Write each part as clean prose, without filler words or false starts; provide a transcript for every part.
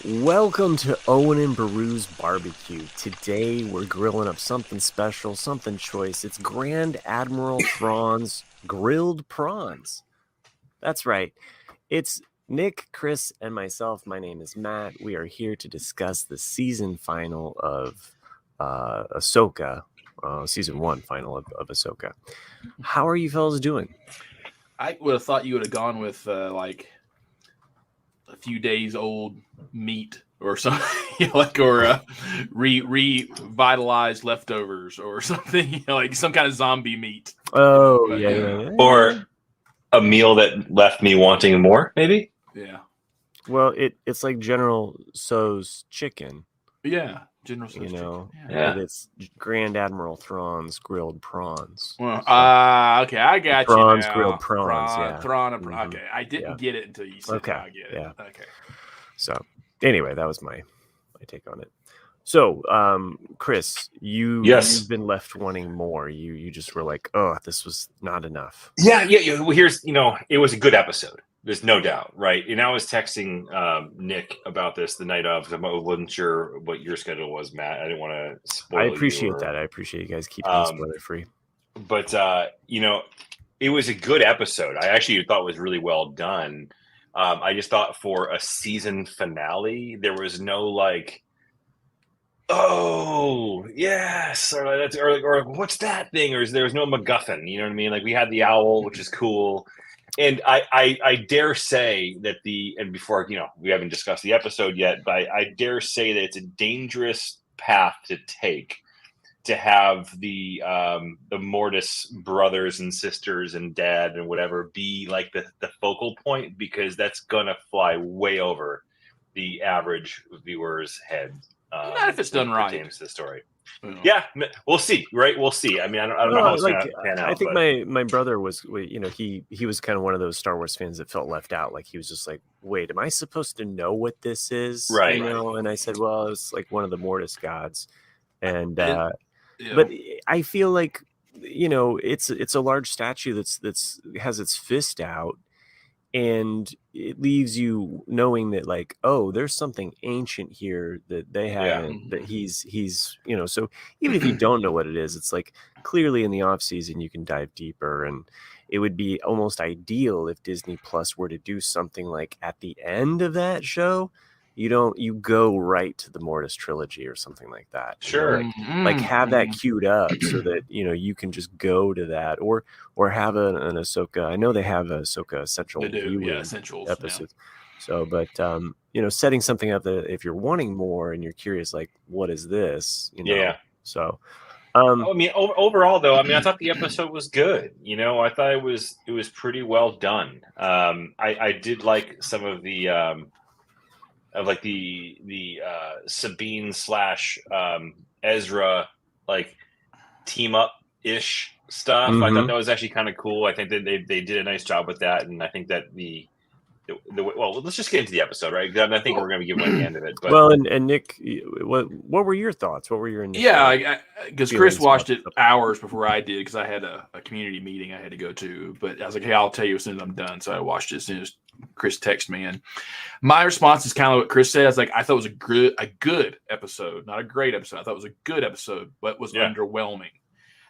Welcome to Owen and Baru's Barbecue. Today we're grilling up something special, something choice. It's Grand Admiral Thrawn's grilled prawns. That's right. It's Nick, Chris, and myself. My name is Matt. We are here to discuss the season final of Ahsoka, season 1 final of Ahsoka. How are you fellas doing? I would have thought you would have gone with like a few days old meat or something, or revitalized leftovers or something, like some kind of zombie meat. Oh, yeah. Or a meal that left me wanting more, maybe? Yeah. Well, it's like General Tso's chicken. Yeah. General Tso's chicken. Yeah. But it's Grand Admiral Thrawn's grilled prawns. Well, okay, I got Thrawn's you now. grilled prawns, yeah. Thrawn, okay, I didn't get it until you said okay. I get it. Yeah. Okay. So, anyway, that was my take on it. So, Chris, you've been left wanting more. You just were like, oh, this was not enough. Yeah. Well, here's, it was a good episode. There's no doubt, right? And I was texting Nick about this the night of. I wasn't sure what your schedule was, Matt. I didn't want to spoil. I appreciate that. I appreciate you guys keeping it spoiler free. But it was a good episode. I actually thought it was really well done. I just thought for a season finale, there was no like, oh yes, or what's that thing, or there was no MacGuffin. You know what I mean? Like we had the owl, which is cool. And I dare say that and before, we haven't discussed the episode yet, but I dare say that it's a dangerous path to take to have the Mortis brothers and sisters and dad and whatever be like the focal point, because that's gonna fly way over the average viewer's head. Not if it's done right. Pertains to the story. Yeah, we'll see. Right, we'll see. I mean, I don't know how it's going to pan out. I think my brother was, he was kind of one of those Star Wars fans that felt left out. Like he was just like, wait, am I supposed to know what this is? Right. And I said, well, it's like one of the Mortis gods, and but I feel like it's a large statue that's has its fist out. And it leaves you knowing that, like, oh, there's something ancient here that they haven't, that he's, so even if you don't know what it is, it's like clearly in the off season, you can dive deeper, and it would be almost ideal if Disney Plus were to do something like at the end of that show, you go right to the Mortis trilogy or something like that. Sure. Like have that queued up so that, you can just go to that or have an Ahsoka. I know they have Ahsoka Essential Essentials episodes. Yeah. So, but, setting something up that if you're wanting more and you're curious, like, what is this? So, I mean, overall though, I thought the episode was good. I thought it was pretty well done. I did like some of the, of like the Sabine / Ezra like team up ish stuff. I thought that was actually kind of cool. I think that they did a nice job with that, and I think that well, let's just get into the episode, right? I think we're going to be giving away the end of it. But well, and Nick, what were your thoughts? What were your initial? Yeah, because Chris watched it hours before I did, because I had a community meeting I had to go to. But I was like, hey, I'll tell you as soon as I'm done. So I watched it as soon as Chris texted me, and my response is kind of what Chris said. I was like, I thought it was a good episode, not a great episode. I thought it was a good episode, but was underwhelming.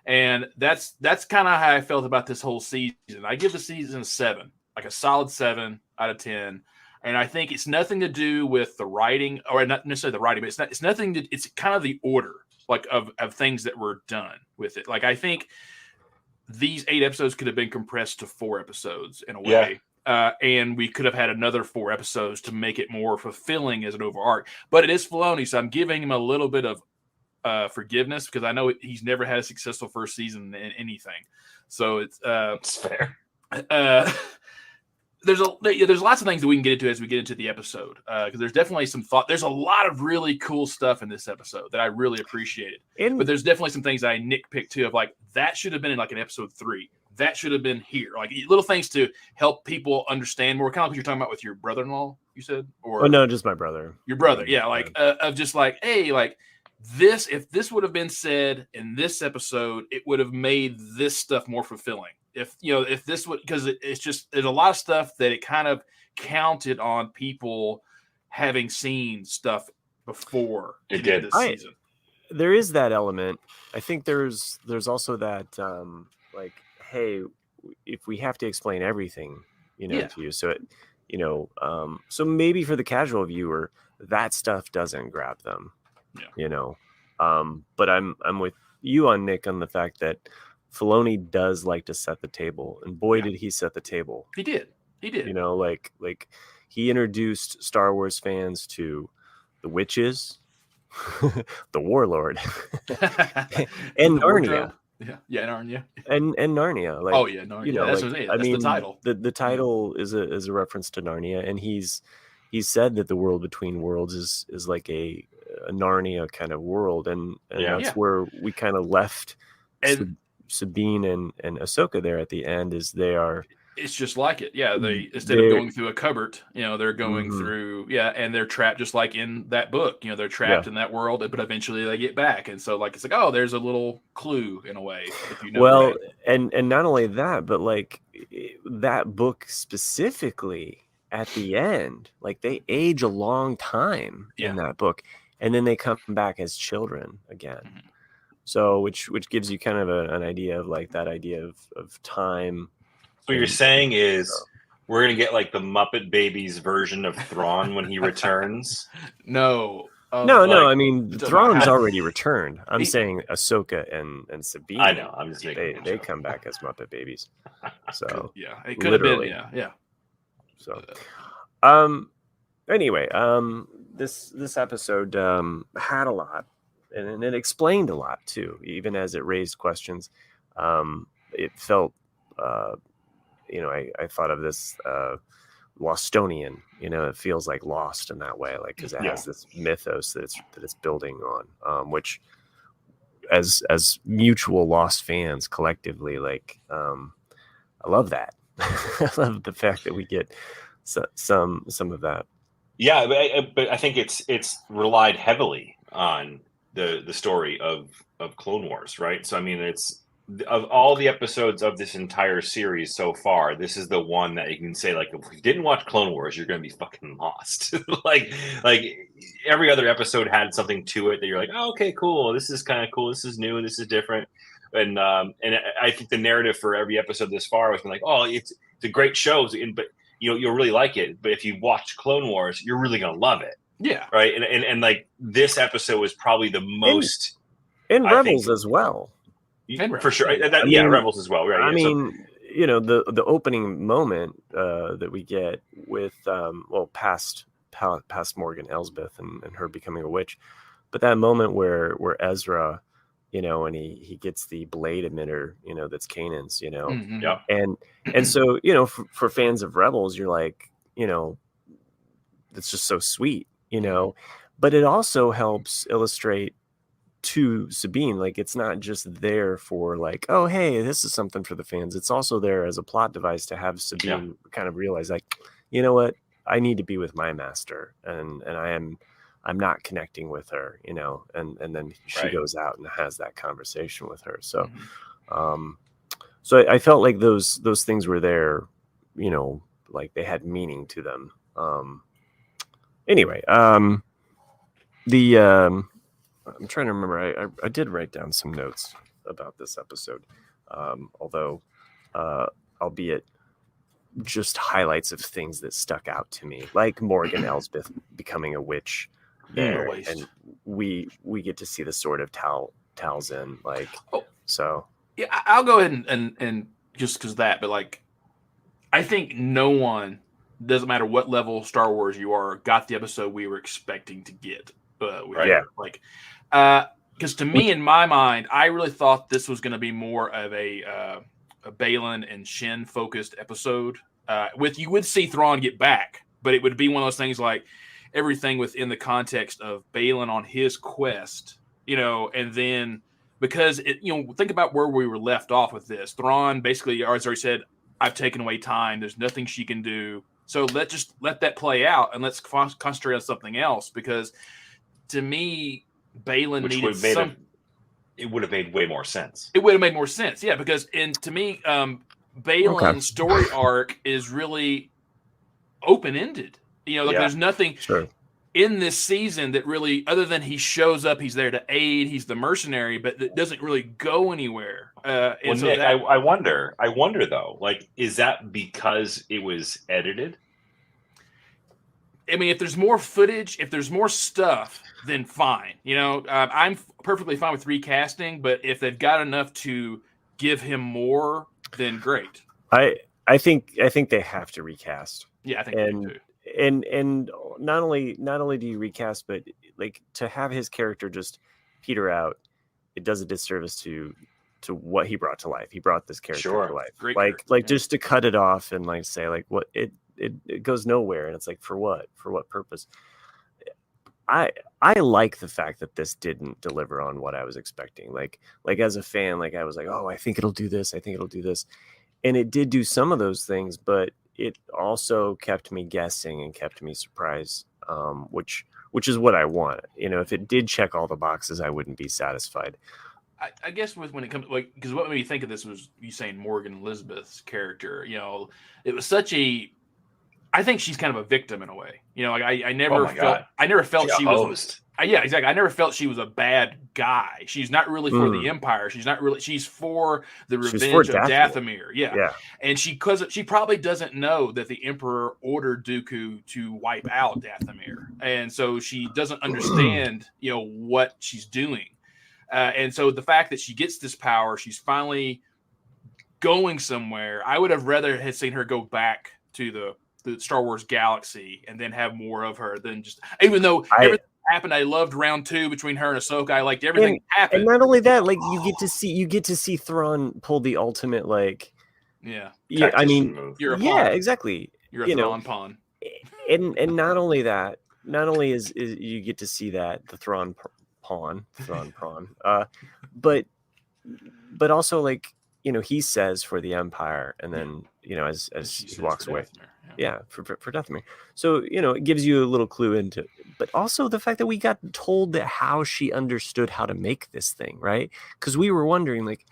And that's kind of how I felt about this whole season. I give the season a 7, like a solid 7 out of 10. And I think it's nothing to do with the writing, or not necessarily the writing, but it's nothing to, it's kind of the order, like of things that were done with it. Like, I think these 8 episodes could have been compressed to 4 episodes in a way. And we could have had another 4 episodes to make it more fulfilling as an overall arc. But it is Filoni, so I'm giving him a little bit of forgiveness, because I know he's never had a successful first season in anything. So it's fair. There's lots of things that we can get into as we get into the episode, because there's definitely some thought. There's a lot of really cool stuff in this episode that I really appreciated. But there's definitely some things that I nitpicked too, of like, that should have been in like an episode 3. That should have been here. Like little things to help people understand more. Kind of like what you're talking about with your brother-in-law, you said? Or no, just my brother. Your brother, yeah. Like of just like, hey, like this, if this would have been said in this episode, it would have made this stuff more fulfilling. If this would, because it's just, there's a lot of stuff that it kind of counted on people having seen stuff before it did this season. There is that element. I think there's also that like, hey, if we have to explain everything, to you, so it, so maybe for the casual viewer, that stuff doesn't grab them. But I'm with you on Nick on the fact that Filoni does like to set the table, and boy, did he set the table. He did. Like he introduced Star Wars fans to the witches, the warlord, and Narnia. Narnia. And Narnia. Like, Narnia. That's what I'm saying. That's the title. The title is a reference to Narnia, and he's said that the world between worlds is like a Narnia kind of world, and that's where we kind of left Sabine and Ahsoka there at the end. Is they are. It's just like it. Yeah, they instead of going through a cupboard, they're going through and they're trapped just like in that book. They're trapped in that world, but eventually they get back. And so it's like, oh, there's a little clue in a way. If you know well, and not only that, but like that book specifically at the end, like they age a long time in that book, and then they come back as children again. Mm-hmm. So which gives you kind of an idea of like that idea of time. What you're saying is we're going to get like the Muppet Babies version of Thrawn when he returns? No. No. I mean, Thrawn's already returned. I'm saying Ahsoka and Sabine. I know. I'm just making they come back as Muppet Babies. So it could have been. Yeah. So, anyway, this episode had a lot, and it explained a lot too, even as it raised questions. It felt. I thought of this Lostonian, it feels like Lost in that way, like, because it has this mythos that it's building on, which as mutual Lost fans collectively, like, I love that. I love the fact that we get some of that. Yeah, but I think it's relied heavily on the story of Clone Wars, right? So I mean, it's of all the episodes of this entire series so far, this is the one that you can say, like, if you didn't watch Clone Wars, you're going to be fucking lost. like every other episode had something to it that you're like, oh, okay, cool. This is kind of cool. This is new. This is different. And I think the narrative for every episode this far has been like, oh, it's a great show, but you'll really like it. But if you watch Clone Wars, you're really going to love it. Yeah. Right. And like this episode was probably the most. And Rebels as well. For sure. Rebels as well. Right. I mean, the opening moment that we get with, past Morgan Elsbeth and her becoming a witch, but that moment where Ezra, and he gets the blade emitter, that's Kanan's, Mm-hmm. Yeah. And so, for fans of Rebels, you're like, it's just so sweet, but it also helps illustrate to Sabine, like, it's not just there for like, oh, hey, this is something for the fans. It's also there as a plot device to have Sabine kind of realize, like, you know what, I need to be with my master, and I'm not connecting with her, and then she goes out and has that conversation with her. So, so I felt like those things were there, like they had meaning to them. Anyway, I'm trying to remember. I did write down some notes about this episode, although, albeit just highlights of things that stuck out to me, like Morgan Elsbeth becoming a witch there, and we get to see the sword of Talzin, like, so. Yeah, I'll go ahead and just because that, but like, I think no one, doesn't matter what level Star Wars you are, got the episode we were expecting to get. Because to me, in my mind, I really thought this was going to be more of a Baylan and Shin focused episode. You would see Thrawn get back, but it would be one of those things like everything within the context of Baylan on his quest, and then because think about where we were left off with this. Thrawn basically, as I already said, I've taken away time. There's nothing she can do. So let's let that play out and let's concentrate on something else, because to me, Baylan needed it would have made way more sense. It would have made more sense, yeah, because to me, Baylan's story arc is really open-ended. There's nothing. Sure. in this season that really, other than he shows up, he's there to aid, he's the mercenary, but it doesn't really go anywhere. Well, so Nick, I wonder though, like, is that because it was edited? I mean, if there's more footage, if there's more stuff, then fine. I'm perfectly fine with recasting, but if they've got enough to give him more, then great. I think they have to recast. Yeah, I think they do. And not only do you recast, but like to have his character just peter out, it does a disservice to what he brought to life. He brought this character to life. Great just to cut it off and like say like what it goes nowhere, and it's like for what purpose? I like the fact that this didn't deliver on what I was expecting. Like as a fan, like I was like, oh, I think it'll do this. And it did do some of those things, but it also kept me guessing and kept me surprised, which is what I want. If it did check all the boxes, I wouldn't be satisfied. I guess when it comes, like, because what made me think of this was you saying Morgan Elizabeth's character. It was such a. I think she's kind of a victim in a way. I never felt she was. Yeah, exactly. I never felt she was a bad guy. She's not really for the Empire. She's for the revenge of Dathomir. Yeah. And she probably doesn't know that the Emperor ordered Dooku to wipe out Dathomir. And so she doesn't understand, what she's doing. And so the fact that she gets this power, she's finally going somewhere. I would have rather had seen her go back to the Star Wars galaxy and then have more of her than just, even though everything happened. I loved round 2 between her and Ahsoka. I liked everything that happened. And not only that, like you get to see Thrawn pull the ultimate, like, I mean, move. You're a pawn. exactly. You're a Thrawn pawn. And not only that, not only is you get to see that the Thrawn pawn, but also like, he says for the Empire, and then, as he walks away. Yeah, for Dathomir. So, it gives you a little clue into, but also the fact that we got told that how she understood how to make this thing, right? Because we were wondering, like,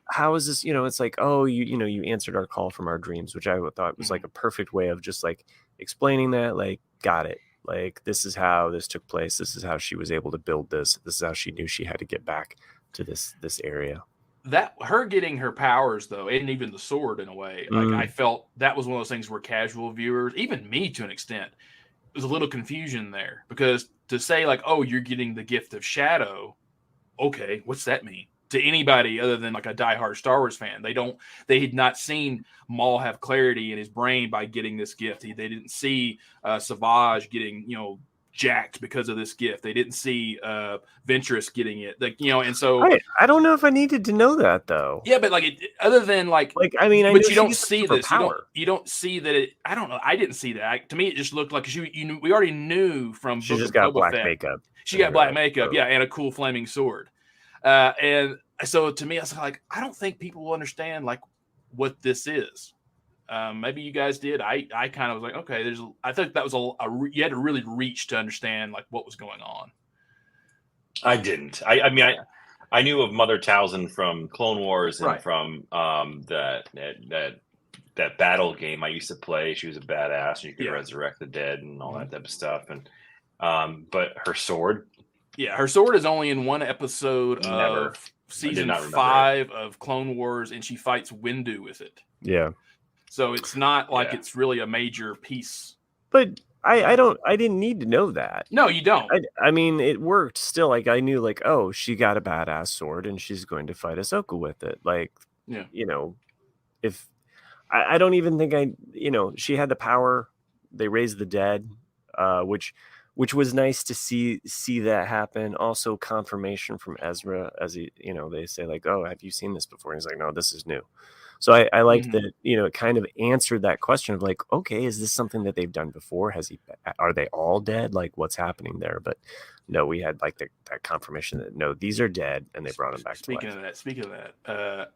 how is this? It's like, oh, you answered our call from our dreams, which I thought was like a perfect way of just like explaining that, like, got it. Like, this is how this took place. This is how she was able to build this. This is how she knew she had to get back to this area. That her getting her powers though, and even the sword in a way, like I felt that was one of those things where casual viewers, even me to an extent, there's a little confusion there, because to say like, oh, you're getting the gift of shadow, okay, what's that mean to anybody other than like a diehard Star Wars fan? They had not seen Maul have clarity in his brain by getting this gift. They didn't see Savage getting jacked because of this gift. They didn't see Ventress getting it, like, and so I don't know if I needed to know that though. Yeah, but like other than like I mean, but you don't see this. You don't see that. I don't know. I didn't see that. To me, it just looked like we already knew from. She just got black makeup. She got black makeup, and a cool flaming sword. And so to me, I was like, I don't think people will understand like what this is. Maybe you guys did. I kind of was like, okay, I think that was you had to really reach to understand like what was going on. I didn't. I mean, I knew of Mother Talzin from Clone Wars and from that battle game I used to play. She was a badass, and you could resurrect the dead and all that type of stuff. And but her sword. Yeah, her sword is only in one episode of season 5 of Clone Wars, and she fights Windu with it. Yeah. So it's not like it's really a major piece. But I didn't need to know that. No, you don't. I mean, it worked still. Like, I knew, like, oh, she got a badass sword and she's going to fight Ahsoka with it. Like, if I don't even think she had the power. They raised the dead, which was nice to see that happen. Also, confirmation from Ezra as he, they say like, oh, have you seen this before? And he's like, no, this is new. So I liked that, it kind of answered that question of like, okay, is this something that they've done before? Are they all dead? Like, what's happening there? But no, we had like that confirmation that no, these are dead, and they brought them back to life. Speaking of that,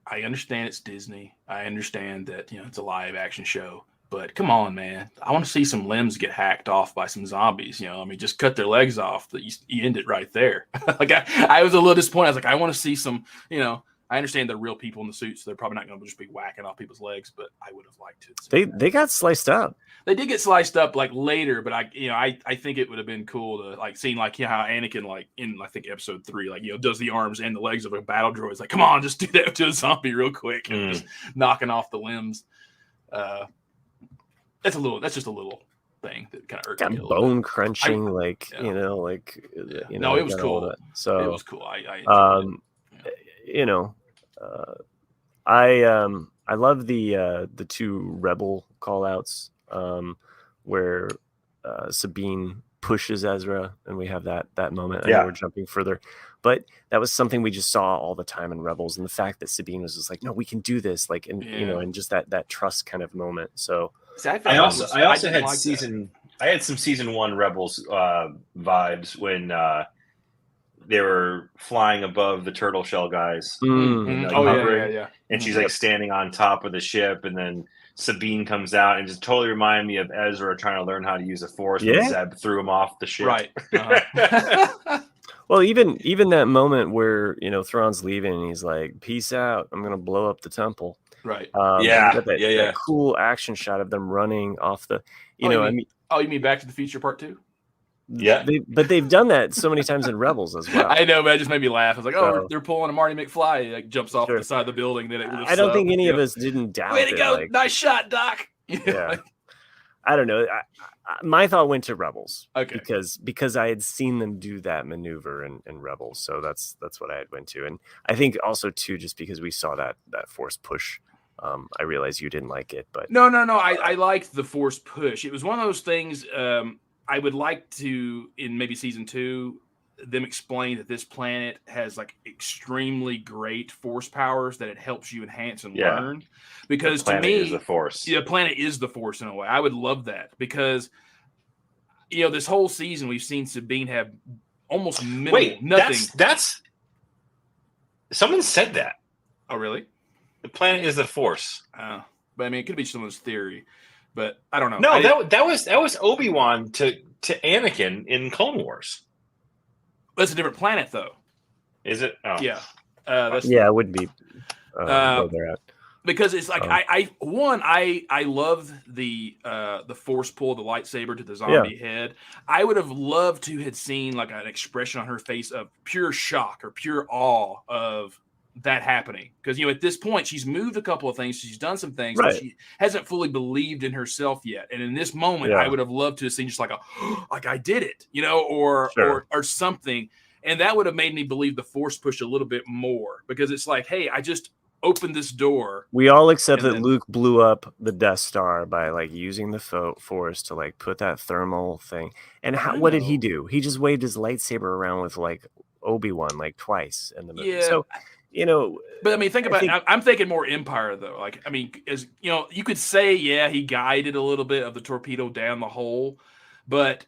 I understand it's Disney. I understand that, it's a live action show, but come on, man. I want to see some limbs get hacked off by some zombies. Just cut their legs off. You end it right there. Like I was a little disappointed. I was like, I want to see some, I understand they're real people in the suits, so they're probably not going to just be whacking off people's legs. But I would have liked to. They got sliced up. They did get sliced up like later, but I think it would have been cool to like seeing like how Anakin like in I think episode 3 like does the arms and the legs of a battle droid. It's like, come on, just do that to a zombie real quick and just knocking off the limbs. That's just a little thing that kind of irked me a little bone bit. crunching, No, it was cool. So it was cool. I love the 2 rebel callouts where Sabine pushes Ezra, and we have that moment. I know we're jumping further, but that was something we just saw all the time in Rebels, and the fact that Sabine was just like, no, we can do this, like, and and just that trust kind of moment. So I also had I had some season 1 Rebels vibes when they were flying above the turtle shell guys. And she's like standing on top of the ship, and then Sabine comes out and just totally reminded me of Ezra trying to learn how to use the Force when Zeb threw him off the ship. Right. Well, even that moment where Thrawn's leaving and he's like, "Peace out, I'm gonna blow up the temple." Right. That cool action shot of them running off the. You mean Back to the Future Part 2? Yeah, but they've done that so many times in Rebels as well. I know, but it just made me laugh. I was like, they're pulling a Marty McFly. He like jumps off the side of the building. Then I don't think any of us didn't doubt. Way to go! Nice shot, Doc. I don't know. My thought went to Rebels, okay, because I had seen them do that maneuver in Rebels, so that's what I had went to, and I think also too just because we saw that Force push. I realize you didn't like it, but no. I liked the Force push. It was one of those things. I would like to, in maybe season 2, them explain that this planet has like extremely great Force powers that it helps you enhance and learn. Because to me, is the Force. The planet is the Force in a way. I would love that because this whole season we've seen Sabine have almost minimal nothing. That's someone said that. Oh, really? The planet is the Force. But I mean, it could be someone's theory. But I don't know. No, that was Obi-Wan to Anakin in Clone Wars. That's a different planet, though. Is it? Oh. Yeah. It would be. Where they're at. Because it's like I love the Force pull the lightsaber to the zombie head. I would have loved to had seen like an expression on her face of pure shock or pure awe of that happening, because at this point she's moved a couple of things, she's done some things, but she hasn't fully believed in herself yet. And in this moment, I would have loved to have seen just like like I did it, or something, and that would have made me believe the Force push a little bit more, because it's like, hey, I just opened this door. We all accept that Luke blew up the Death Star by like using the Force to like put that thermal thing. And what did he do? He just waved his lightsaber around with like Obi-Wan like twice in the movie. Yeah. So but I mean, I'm thinking more Empire though. Like, I mean, as you could say, he guided a little bit of the torpedo down the hole, but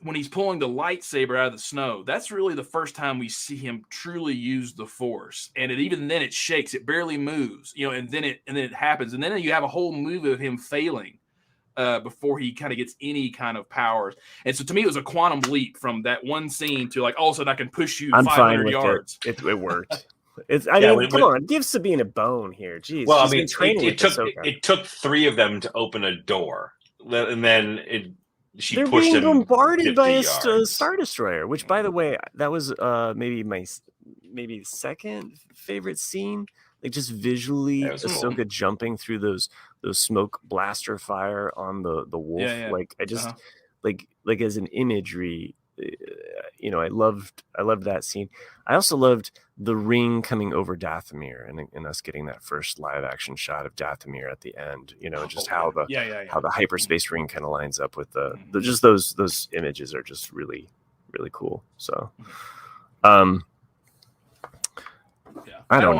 when he's pulling the lightsaber out of the snow, that's really the first time we see him truly use the Force. And even then it shakes, it barely moves, and then it happens. And then you have a whole movie of him failing before he kind of gets any kind of powers. And so to me, it was a quantum leap from that one scene to like, all of a sudden I can push you 500 yards. It worked. Come on, give Sabine a bone here. Jeez. Well, I mean, it took 3 of them to open a door, and then they're pushed being bombarded by a Star Destroyer. Which, by the way, that was maybe my second favorite scene. Like just visually, Ahsoka jumping through those smoke blaster fire on the wolf. Yeah. Like I just like as an imagery. I loved that scene. I also loved the ring coming over Dathomir and us getting that first live action shot of Dathomir at the end. How the hyperspace ring kind of lines up with the just those images are just really, really cool. So, I don't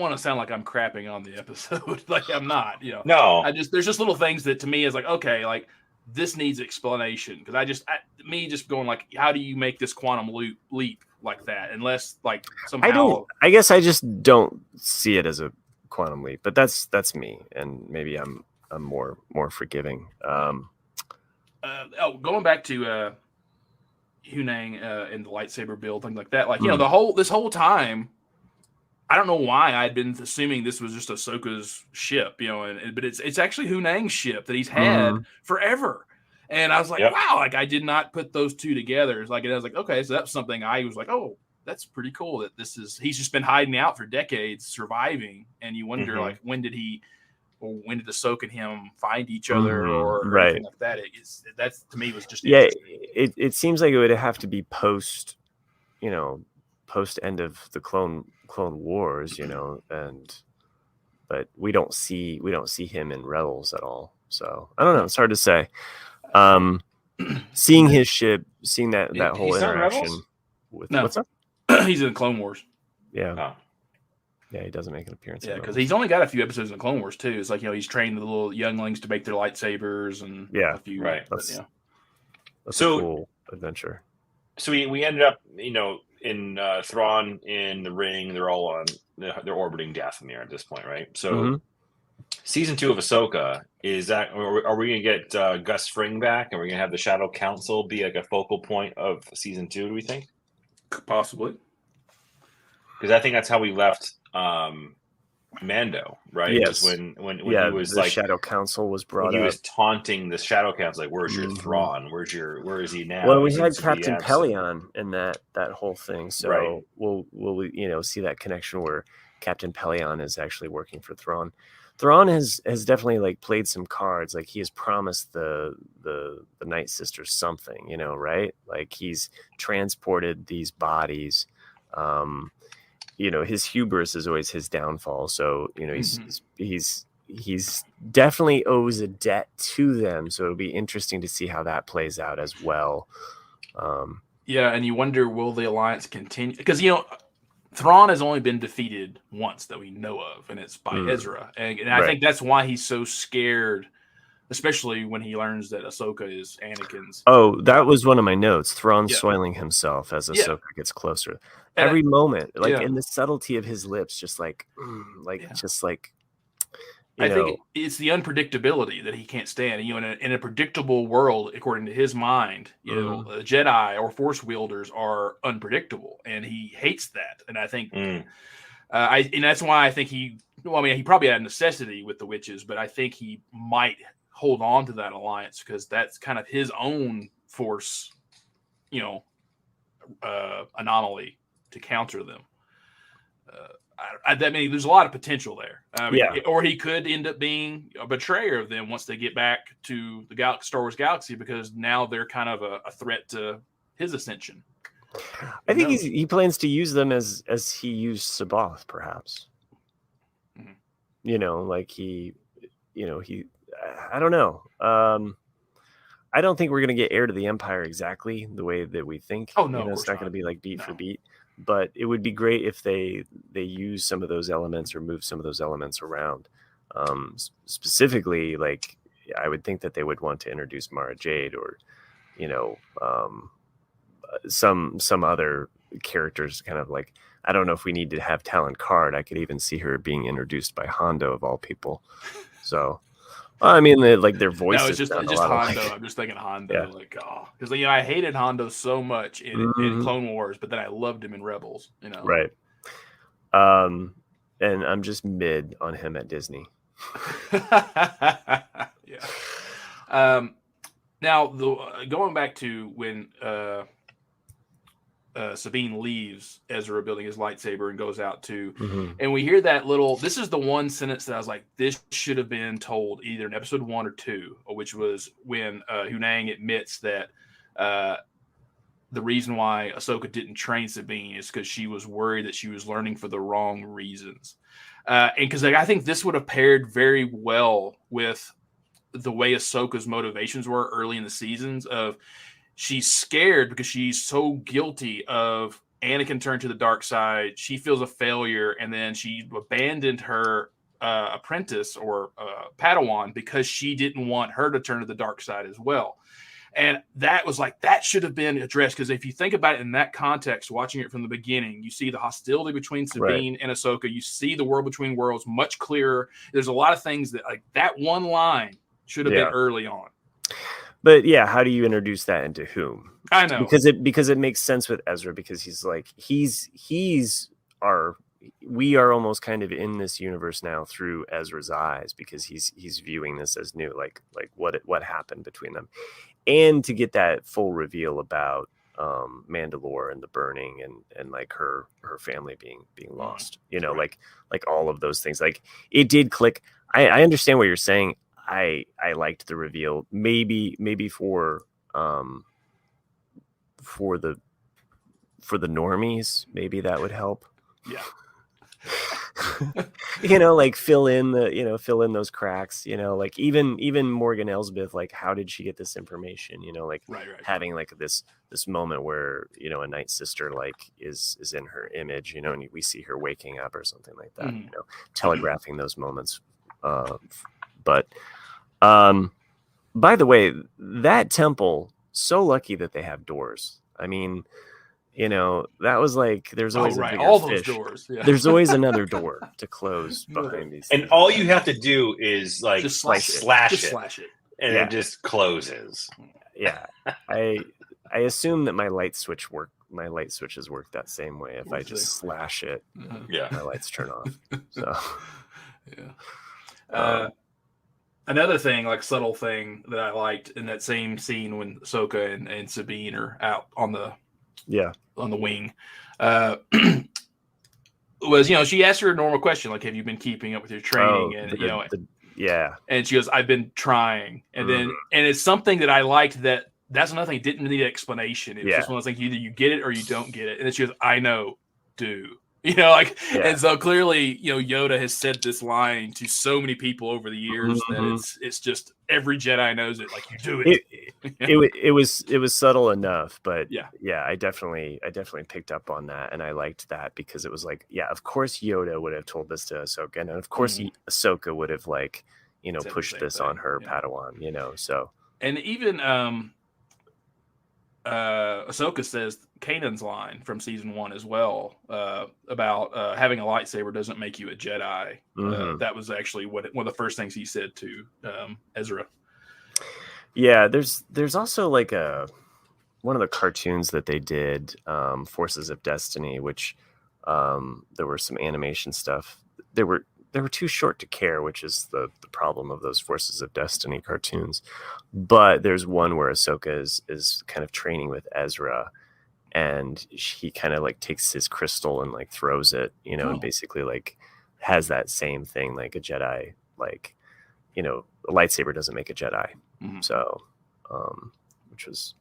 want to sound like I'm crapping on the episode. Like I'm not. No. There's just little things that to me is like, okay, like this needs explanation, because me just going like, how do you make this quantum leap like that, unless like somehow I guess I just don't see it as a quantum leap, but that's me, and maybe I'm more forgiving. Going back to Hunang and the lightsaber build, things like that, like this whole time I don't know why I'd been assuming this was just Ahsoka's ship, but it's actually Hunang's ship that he's had forever. And I was like, wow, like I did not put those two together. It's like, and I was like, okay, so that's something I was like, oh, that's pretty cool that he's just been hiding out for decades, surviving. And you wonder, like, when did Ahsoka and him find each other or anything like that? That's to me was just it seems like it would have to be post end of the Clone Wars, but we don't see him in Rebels at all. So I don't know. It's hard to say. Seeing his ship, seeing that whole interaction with what's up? He's in Clone Wars. Yeah. Oh. Yeah, he doesn't make an appearance. Yeah, because he's only got a few episodes in Clone Wars too. It's like he's trained the little younglings to make their lightsabers and a few. Right. That's a cool adventure. So we ended up, in Thrawn in the ring. They're all on. They're orbiting Dathomir at this point, right? So, season 2 of Ahsoka are we going to get Gus Fring back, and we're going to have the Shadow Council be like a focal point of season 2? Do we think? Possibly, because I think that's how we left Mando, right? Yes. When he was the Shadow Council was brought up. He was taunting the Shadow Council, like, "Where's your Thrawn? Where is he now?" Well, we had Captain Pelion in that whole thing, so we'll see that connection where Captain Pelion is actually working for Thrawn. Thrawn has definitely like played some cards. Like he has promised the Night Sisters something, right? Like he's transported these bodies. His hubris is always his downfall. So he's definitely owes a debt to them. So it'll be interesting to see how that plays out as well. And you wonder, will the alliance continue? Because Thrawn has only been defeated once that we know of, and it's by Ezra. And I think that's why he's so scared, especially when he learns that Ahsoka is Anakin's. Oh, that was one of my notes. Thrawn soiling himself as Ahsoka gets closer. Every moment, in the subtlety of his lips, just like, I think it's the unpredictability that he can't stand. In a predictable world, according to his mind, Jedi or Force wielders are unpredictable, and he hates that. And I think, and that's why I think he probably had a necessity with the witches, but I think he might hold on to that alliance because that's kind of his own Force, anomaly to counter them. There's a lot of potential there. Or he could end up being a betrayer of them once they get back to the Star Wars galaxy, because now they're kind of a threat to his ascension. I think he plans to use them as he used Sabath, perhaps. He I don't know. I don't think we're going to get Heir to the Empire exactly the way that we think. Oh no, it's not going to be like beat for beat. But it would be great if they use some of those elements or move some of those elements around. Specifically, like I would think that they would want to introduce Mara Jade or, some other characters. Kind of like, I don't know if we need to have Talon Card. I could even see her being introduced by Hondo of all people. So. Well, I mean, their voices. No, it's just Hondo. I'm just thinking Hondo. Because I hated Hondo so much in Clone Wars, but then I loved him in Rebels. Right. And I'm just mid on him at Disney. Now, going back to when Sabine leaves Ezra building his lightsaber and goes out and we hear that this is the one sentence that I was like, this should have been told either in episode 1 or 2, which was when Hunang admits that the reason why Ahsoka didn't train Sabine is because she was worried that she was learning for the wrong reasons. And because I think this would have paired very well with the way Ahsoka's motivations were early in the seasons of, she's scared because she's so guilty of Anakin turned to the dark side. She feels a failure, and then she abandoned her apprentice or Padawan because she didn't want her to turn to the dark side as well. And that was like, that should have been addressed, because if you think about it in that context, watching it from the beginning, you see the hostility between Sabine and Ahsoka. You see the world between worlds much clearer. There's a lot of things that, like, that one line should have been early on. But how do you introduce that into whom? I know, because it makes sense with Ezra, because he's like he's our we are almost kind of in this universe now through Ezra's eyes, because he's viewing this as new, like what happened between them, and to get that full reveal about Mandalore and the burning and like her family being lost, like all of those things, like it did click. I understand what you're saying. I liked the reveal. Maybe for the normies, maybe that would help. Yeah. Like fill in those cracks, like even Morgan Elsbeth, like how did she get this information, like right. having like this moment where a Night Sister like is in her image, and we see her waking up or something like that, telegraphing those moments. But by the way, that temple, so lucky that they have doors. I mean, that was like, there's always a bigger all fish. Those doors. Yeah. There's always another door to close behind these and things. all you have to do is like just slash it, and yeah. it just closes. Yeah. I assume that my light switches work that same way. If I just slash it, my lights turn off. So yeah. Another thing, like subtle thing that I liked in that same scene when Ahsoka and Sabine are out on the wing, was, she asked her a normal question, like, have you been keeping up with your training? And she goes, I've been trying. And then, and it's something that I liked, that's another thing, didn't need explanation. It was just one of those things, either you get it or you don't get it. And then she goes, I know, do. And so clearly, Yoda has said this line to so many people over the years that it's just every Jedi knows it. Like, you do it. It was subtle enough, but I definitely picked up on that, and I liked that, because it was like, of course Yoda would have told this to Ahsoka, and of course Ahsoka would have like pushed this on her Padawan, so. And even Ahsoka says Kanan's line from season 1 as well, about having a lightsaber doesn't make you a Jedi. That was actually one of the first things he said to Ezra. Yeah, there's also like one of the cartoons that they did, Forces of Destiny, which there were some animation stuff. They were too short to care, which is the problem of those Forces of Destiny cartoons. But there's one where Ahsoka is kind of training with Ezra, and he kind of like takes his crystal and like throws it, and basically like has that same thing, like a Jedi, like, a lightsaber doesn't make a Jedi. So, which was,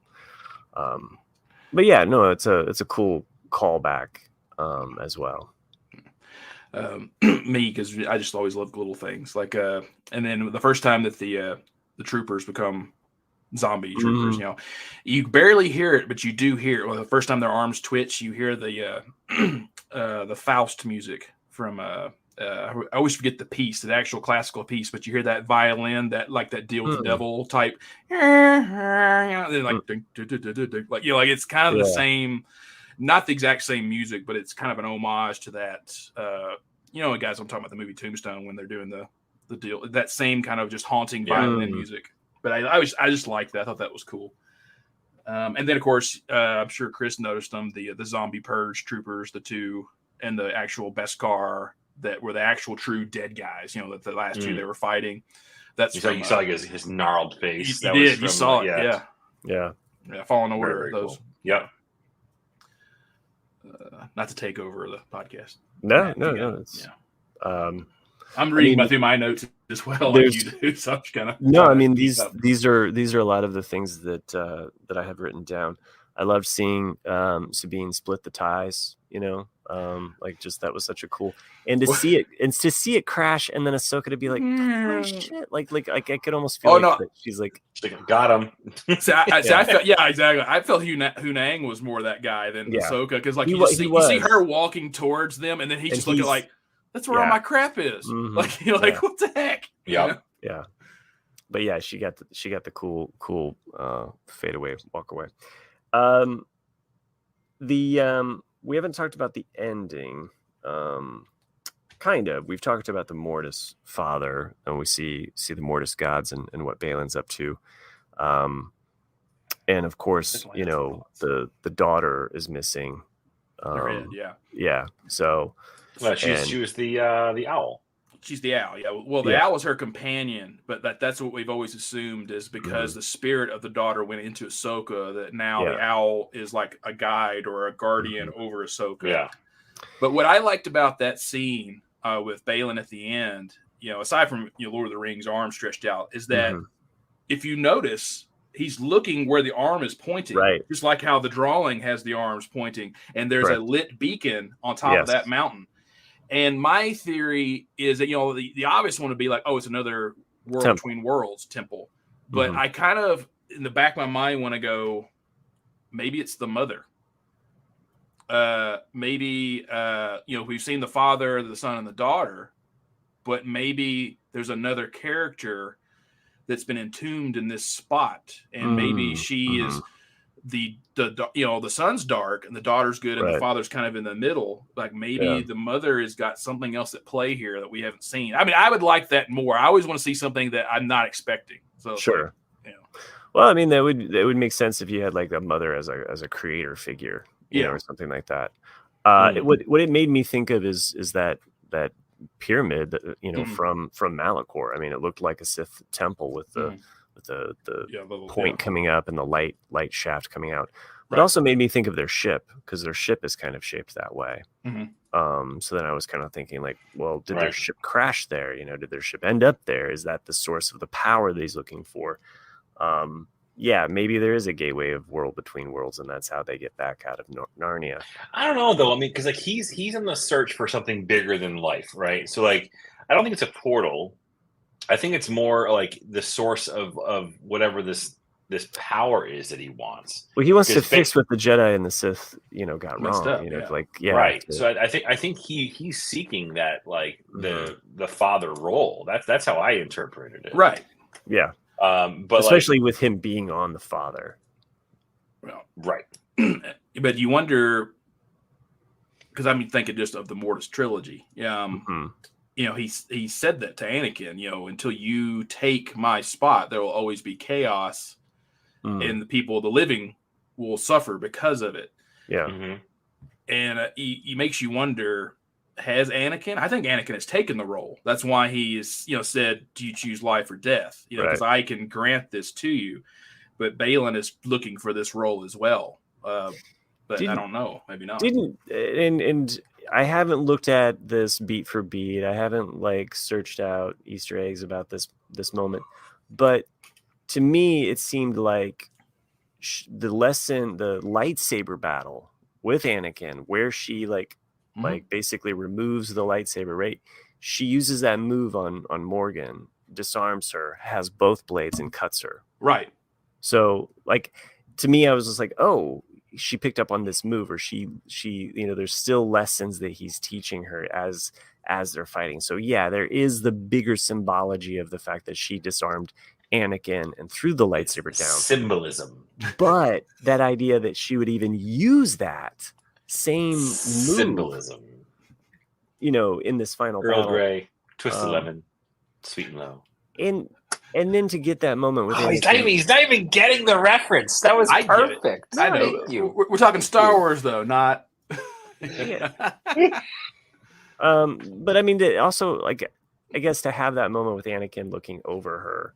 but yeah, no, it's a cool callback, as well. Me, because I just always love little things like, and then the first time that the troopers become zombie troopers, you barely hear it, but you do hear it. Well, the first time their arms twitch, you hear the Faust music from I always forget the piece, the actual classical piece, but you hear that violin, that like that deal with the devil type, then like like it's kind of the same, not the exact same music, but it's kind of an homage to that. Guys, I'm talking about the movie Tombstone when they're doing the deal, that same kind of just haunting violin music. But I just liked that. I thought that was cool. And then of course, I'm sure Chris noticed them, the zombie purge troopers, the two, and the actual Beskar that were the actual true dead guys. That the last two they were fighting. That's you saw like his gnarled face. You saw it. Yeah. Fallen Order. Very those. Cool. Yep. Not to take over the podcast. No. I'm reading through my notes as well, like you do. So I'm just kind of these are a lot of the things that I have written down. I loved seeing Sabine split the ties. Like just that was such a cool, and to see it crash, and then Ahsoka to be like, oh, shit, like I could almost feel she's like got him. I felt exactly. I felt Hunang was more that guy than Ahsoka, because like you see her walking towards them, and then he's just looking like, that's where all my crap is. Like like what the heck? Yeah. But yeah, she got the cool fade away, walk away. We haven't talked about the ending. Kind of. We've talked about the Mortis father, and we see the Mortis gods and what Balin's up to. And of course, the daughter is missing. Yeah. So Well, she was the owl. She's the owl. Yeah. Well, the owl is her companion, but that's what we've always assumed is because the spirit of the daughter went into Ahsoka, that now the owl is like a guide or a guardian over Ahsoka. Yeah. But what I liked about that scene with Baylan at the end, aside from Lord of the Rings arm stretched out, is that if you notice, he's looking where the arm is pointing, just like how the drawing has the arms pointing, and there's a lit beacon on top of that mountain. And my theory is that, the obvious one would be like, oh, it's another World Between Worlds temple. But I kind of, in the back of my mind, want to go, maybe it's the mother. Maybe, we've seen the father, the son, and the daughter, but maybe there's another character that's been entombed in this spot. And maybe she is the son's dark and the daughter's good and the father's kind of in the middle. Like maybe the mother has got something else at play here that we haven't seen. I mean, I would like that more. I always want to see something that I'm not expecting. So sure. Well, I mean, that would make sense if you had like a mother as a creator figure, or something like that. What it made me think of is that pyramid, from Malachor. I mean, it looked like a Sith temple with the point coming up and the light shaft coming out. But also made me think of their ship, because their ship is kind of shaped that way. So then I was kind of thinking like, well, did their ship crash there? Did their ship end up there? Is that the source of the power that he's looking for? Maybe there is a gateway of World Between Worlds, and that's how they get back out of Narnia. I don't know though. I mean, because like he's in the search for something bigger than life, right? So like, I don't think it's a portal. I think it's more like the source of whatever this power is that he wants. Well, he wants to fix what the Jedi and the Sith, got wrong. Right. So I think he's seeking that like the father role. That's how I interpreted it. Right. Yeah. But especially with him being on the father. Well, right. But you wonder, because I'm thinking just of the Mortis trilogy. He said that to Anakin, until you take my spot, there will always be chaos, and the people, the living, will suffer because of it. Yeah. And he makes you wonder, has Anakin? I think Anakin has taken the role. That's why he is, said, "Do you choose life or death?" Because I can grant this to you. But Baylan is looking for this role as well. But I don't know. Maybe not. And I haven't looked at this beat for beat. I haven't searched out Easter eggs about this moment. But to me, it seemed like the lightsaber battle with Anakin, where she basically removes the lightsaber, right? She uses that move on Morgan, disarms her, has both blades, and cuts her. Right. So to me, I was just like, oh, she picked up on this move, or she there's still lessons that he's teaching her as they're fighting. So yeah, there is the bigger symbology of the fact that she disarmed Anakin and threw the lightsaber down. Symbolism. But that idea that she would even use that same move, symbolism, in this final Earl battle. Grey, Twisted Lemon, Sweet and Low, and then to get that moment with he's not even getting the reference. That was perfect. I know. Thank you. We're talking Star Wars though, not. But I mean, also I guess to have that moment with Anakin looking over her,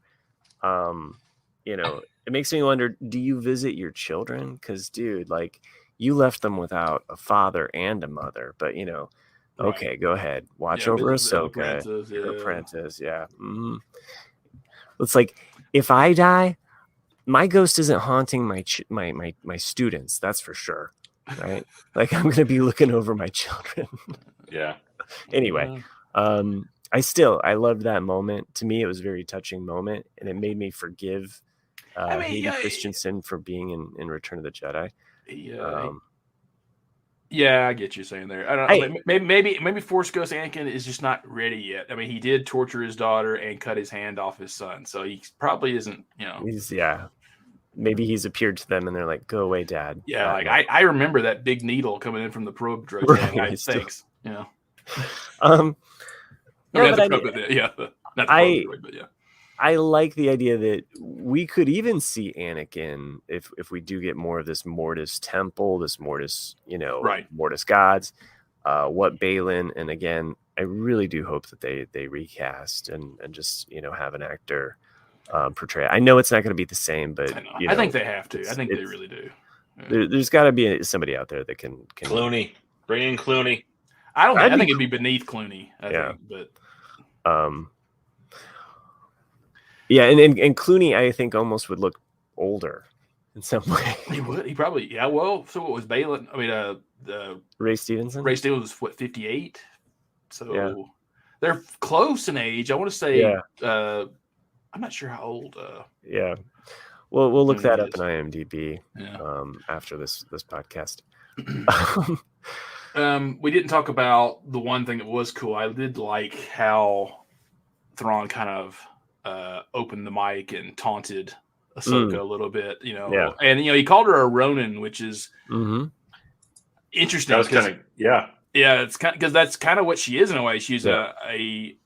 it makes me wonder: do you visit your children? Because, dude, you left them without a father and a mother, but okay, go ahead, watch over Ahsoka, your apprentice. Yeah. Mm-hmm. It's like, if I die, my ghost isn't haunting my students. That's for sure. Right. I'm going to be looking over my children. Yeah. Anyway, I loved that moment. To me, it was a very touching moment, and it made me forgive Hayden Christensen for being in Return of the Jedi. Yeah, I get you saying there. I don't know. Maybe Force Ghost Anakin is just not ready yet. I mean, he did torture his daughter and cut his hand off his son, so he probably isn't. Maybe he's appeared to them and they're like, "Go away, Dad." Yeah, I remember that big needle coming in from the probe droid. Right, thanks. Yeah. I like the idea that we could even see Anakin if we do get more of this Mortis temple, this Mortis, Mortis gods. what Balin, and again, I really do hope that they recast and just have an actor portray. I know it's not going to be the same, but I think they have to. I think they really do. There's got to be somebody out there that can Clooney. Bring in Clooney. I think it'd be beneath Clooney. I think, but yeah, and Clooney, I think, almost would look older in some way. He would. He probably. Yeah. Well, so what was Balin? I mean, Ray Stevenson. Ray Stevenson was what, 58. So they're close in age. I want to say. I'm not sure how old. Yeah. Well, we'll look that up in IMDb after this podcast. We didn't talk about the one thing that was cool. I did like how Thrawn kind of opened the mic and taunted Ahsoka a little bit, and he called her a Ronin, which is interesting. That was kind of it's kind because that's kind of what she is in a way. She's a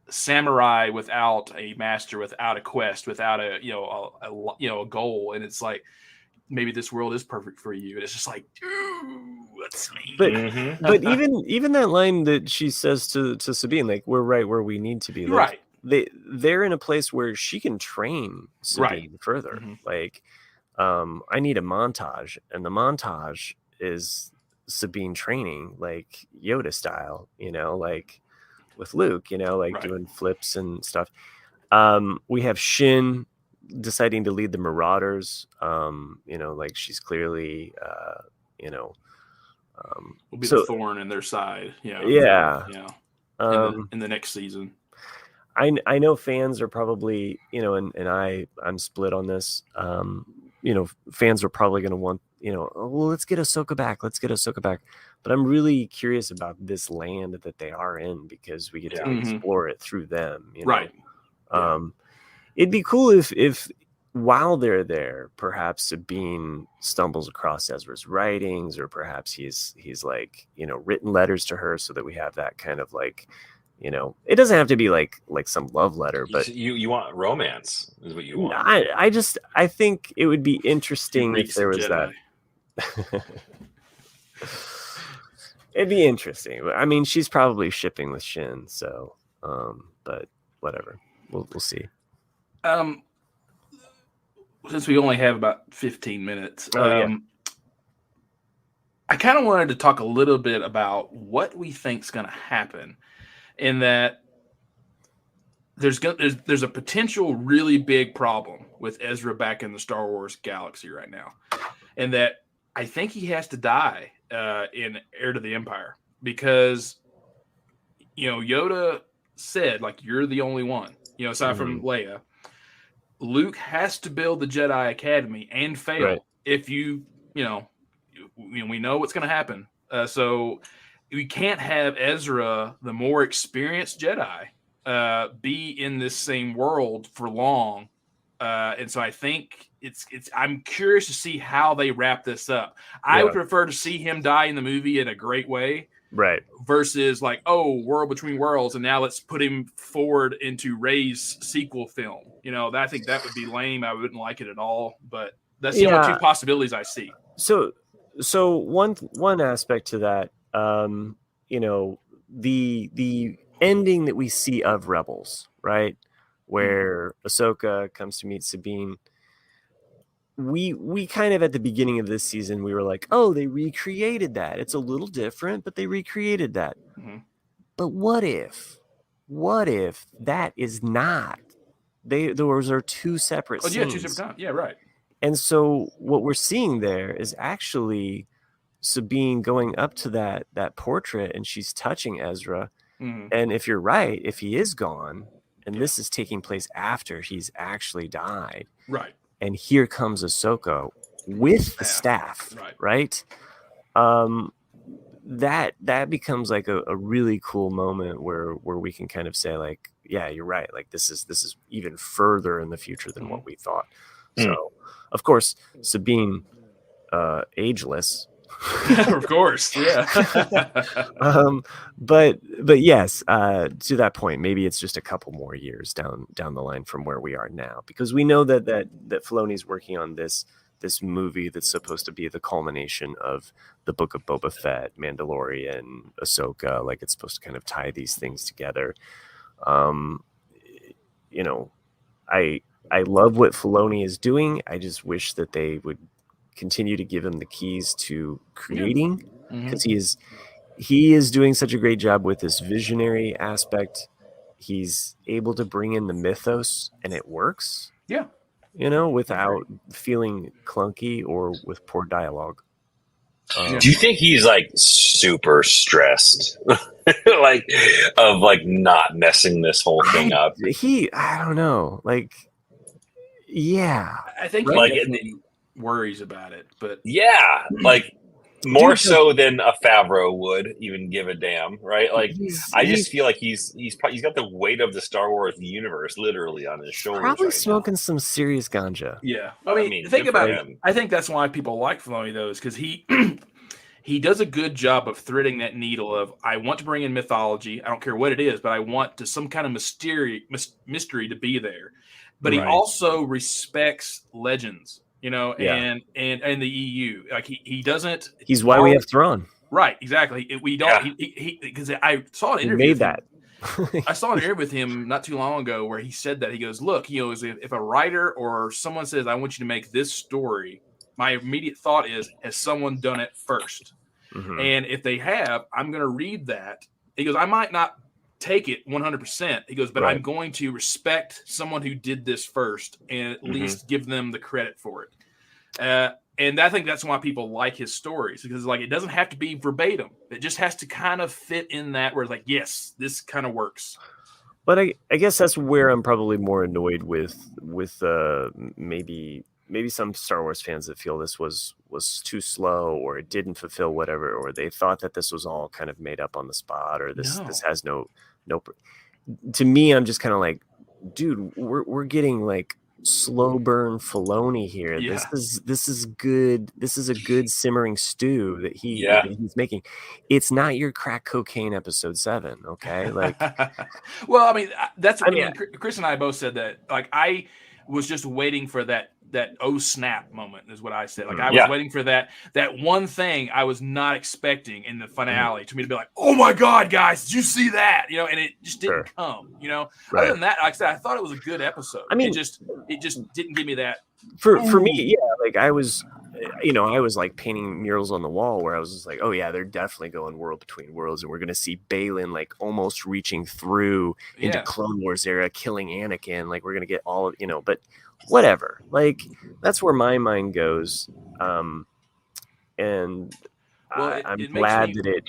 samurai without a master, without a quest, without a goal, and it's like maybe this world is perfect for you, and it's just like, that's me. But even that line that she says to Sabine, like, we're right where we need to be, like, right? They're in a place where she can train Sabine further. Like, I need a montage, and the montage is Sabine training, like Yoda style, like with Luke, doing flips and stuff. We have Shin deciding to lead the Marauders. Like she's clearly, will be the thorn in their side. In the next season. I know fans are probably, and I'm split on this. Fans are probably going to want, well, let's get Ahsoka back. But I'm really curious about this land that they are in, because we get to explore it through them. Right. It'd be cool if while they're there, perhaps Sabine stumbles across Ezra's writings, or perhaps he's like, written letters to her, so that we have that kind of like, it doesn't have to be like some love letter, but you want romance is what you want. I think it would be interesting if there was Jedi. That. It'd be interesting. I mean, she's probably shipping with Shin, so but whatever. We'll see. Since we only have about 15 minutes, I kind of wanted to talk a little bit about what we think is going to happen, in that there's a potential really big problem with Ezra back in the Star Wars galaxy right now, and that I think he has to die in Heir to the Empire, because Yoda said, like, you're the only one, aside from Leia. Luke has to build the Jedi Academy and fail if we know what's going to happen. So we can't have Ezra, the more experienced Jedi, be in this same world for long. And so I think I'm curious to see how they wrap this up. I would prefer to see him die in the movie in a great way. Right. Versus like, World Between Worlds, and now let's put him forward into Rey's sequel film. I think that would be lame. I wouldn't like it at all. But that's the only two possibilities I see. So one aspect to that, the ending that we see of Rebels, right, where Ahsoka comes to meet Sabine. We kind of, at the beginning of this season, we were like, they recreated that. It's a little different, but they recreated that. But what if that is not? Those are two separate scenes. Two separate times. Yeah, right. And so what we're seeing there is actually Sabine going up to that portrait, and she's touching Ezra. And if you're right, if he is gone, and this is taking place after he's actually died, right? And here comes Ahsoka with the staff, right? That becomes like a really cool moment where we can kind of say, like, yeah, you're right. Like, this is even further in the future than what we thought. So, of course, Sabine, ageless. Of course, yeah. But yes, to that point, maybe it's just a couple more years down the line from where we are now, because we know that Filoni's working on this this movie that's supposed to be the culmination of the Book of Boba Fett, Mandalorian, Ahsoka. Like, it's supposed to kind of tie these things together. You know, I love what Filoni is doing. I just wish that they would continue to give him the keys to creating, because he is doing such a great job with this visionary aspect. He's able to bring in the mythos, and it works. Yeah. You know, without feeling clunky or with poor dialogue. Do you think he's like super stressed, like of like not messing this whole thing up? I don't know. Like, yeah, I think like he worries about it, but yeah, like more so than a Favreau would even give a damn, right? Like, I just feel like he's got the weight of the Star Wars universe literally on his shoulders. Probably right smoking now. some serious ganja. Yeah, I mean think about it. I think that's why people like Filoni, though, is because he does a good job of threading that needle of, I want to bring in mythology. I don't care what it is, but I want some kind of mystery to be there. But he also respects legends. You know, and the EU, like he doesn't. He's why we have Thrawn. Right, exactly. We don't. Because I saw an interview. He made that. I saw an interview with him not too long ago where he said that. He goes, "Look, if a writer or someone says, I want you to make this story, my immediate thought is, has someone done it first? And if they have, I'm going to read that." He goes, "I might not take it 100%." He goes, "But I'm going to respect someone who did this first and at least give them the credit for it." And I think that's why people like his stories, because like it doesn't have to be verbatim. It just has to kind of fit in that where it's like, yes, this kind of works. But I guess that's where I'm probably more annoyed with maybe some Star Wars fans that feel this was too slow, or it didn't fulfill whatever, or they thought that this was all kind of made up on the spot, or this has no. To me, I'm just kind of like, dude, we're getting like slow burn Filoni here. Yeah. This is good. This is a good simmering stew that he's making. It's not your crack cocaine episode 7, okay? Like, well, I mean, Chris and I both said that. Like, I was just waiting for that oh snap moment is what I said. Like, I was waiting for that one thing I was not expecting in the finale to me to be like, oh my God, guys, did you see that? You know, and it just didn't come, you know. Other than that, like I said, I thought it was a good episode. I mean, it just didn't give me that. For me, like I was like painting murals on the wall where I was just like, oh yeah, they're definitely going world between worlds, and we're gonna see Balin like almost reaching through into Clone Wars era, killing Anakin. Like, we're gonna get all of, but whatever. Like, that's where my mind goes. And I'm glad that it